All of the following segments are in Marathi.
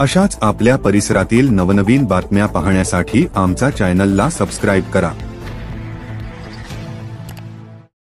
अशाच आपल्या परिसरातील नवनवीन बातम्या पाहण्यासाठी आमचा चॅनलला सबस्क्राईब करा।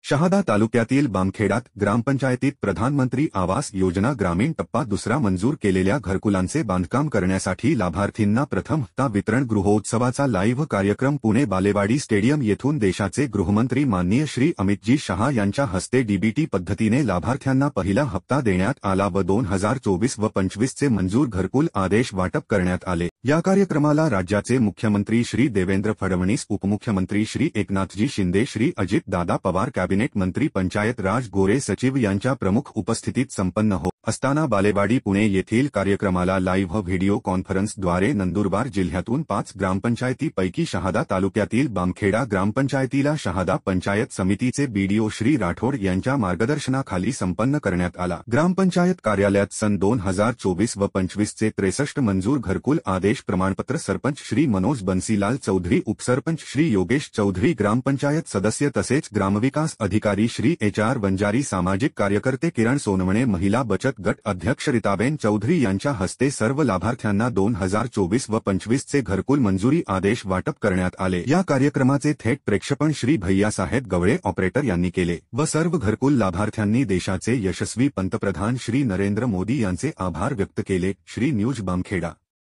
शहादा तालुक्यातील बामखेडात ग्रामपंचायतीत प्रधानमंत्री आवास योजना ग्रामीण टप्पा दुसरा मंजूर केलेल्या घरकुलांचे बांधकाम करण्यासाठी लाभार्थींना प्रथम हप्ता वितरण गृहोत्सवाचा लाईव्ह कार्यक्रम पुणे बालेवाडी स्टेडियम येथून देशाचे गृहमंत्री माननीय श्री अमितजी शहा यांच्या हस्ते डीबीटी पद्धतीने लाभार्थ्यांना पहिला हप्ता देण्यात आला व 2024 व 25 चे मंजूर घरकुल आदेश वाटप करण्यात आले। या कार्यक्रमाला राज्याचे मुख्यमंत्री श्री देवेंद्र फडणवीस, उपमुख्यमंत्री श्री एकनाथजी शिंदे, श्री अजित दादा पवार, कॅबिनेट मंत्री पंचायत राज गोरे सचिव यांच्या प्रमुख उपस्थितीत संपन्न होत असताना बालेवाडी पुणे येथील कार्यक्रमाला लाईव्ह व्हिडिओ कॉन्फरन्सद्वारे नंदुरबार जिल्ह्यातून 5 ग्रामपंचायतीपैकी शहादा तालुक्यातील बामखेडा ग्रामपंचायतीला शहादा पंचायत समितीचे बीडीओ श्री राठोड यांच्या मार्गदर्शनाखाली संपन्न करण्यात आला। ग्रामपंचायत कार्यालयात सन 2024 व 25 चे 63 मंजूर घरकुल आदेश प्रमाणपत्र सरपंच श्री मनोज बन्सीलाल चौधरी, उपसरपंच श्री योगेश चौधरी, ग्रामपंचायत सदस्य तसेच ग्रामविकास अधिकारी श्री HR वंजारी, सामाजिक कार्यकर्ते किरण सोनवणे, महिला बचत गट अध्यक्ष रीताबेन चौधरी यांच्या हस्ते सर्व लाभार्थ्यांना 2024 व 25 चे घरकुल मंजुरी आदेश वाटप करण्यात आले। या कार्यक्रमाचे थेट प्रेक्षेपण श्री भैयासाहेब गवळे ऑपरेटर यांनी केले व सर्व घरकुल लाभार्थ्यांनी देशाचे यशस्वी पंतप्रधान श्री नरेंद्र मोदी यांचे आभार व्यक्त केले। श्री न्यूज बामखेडा।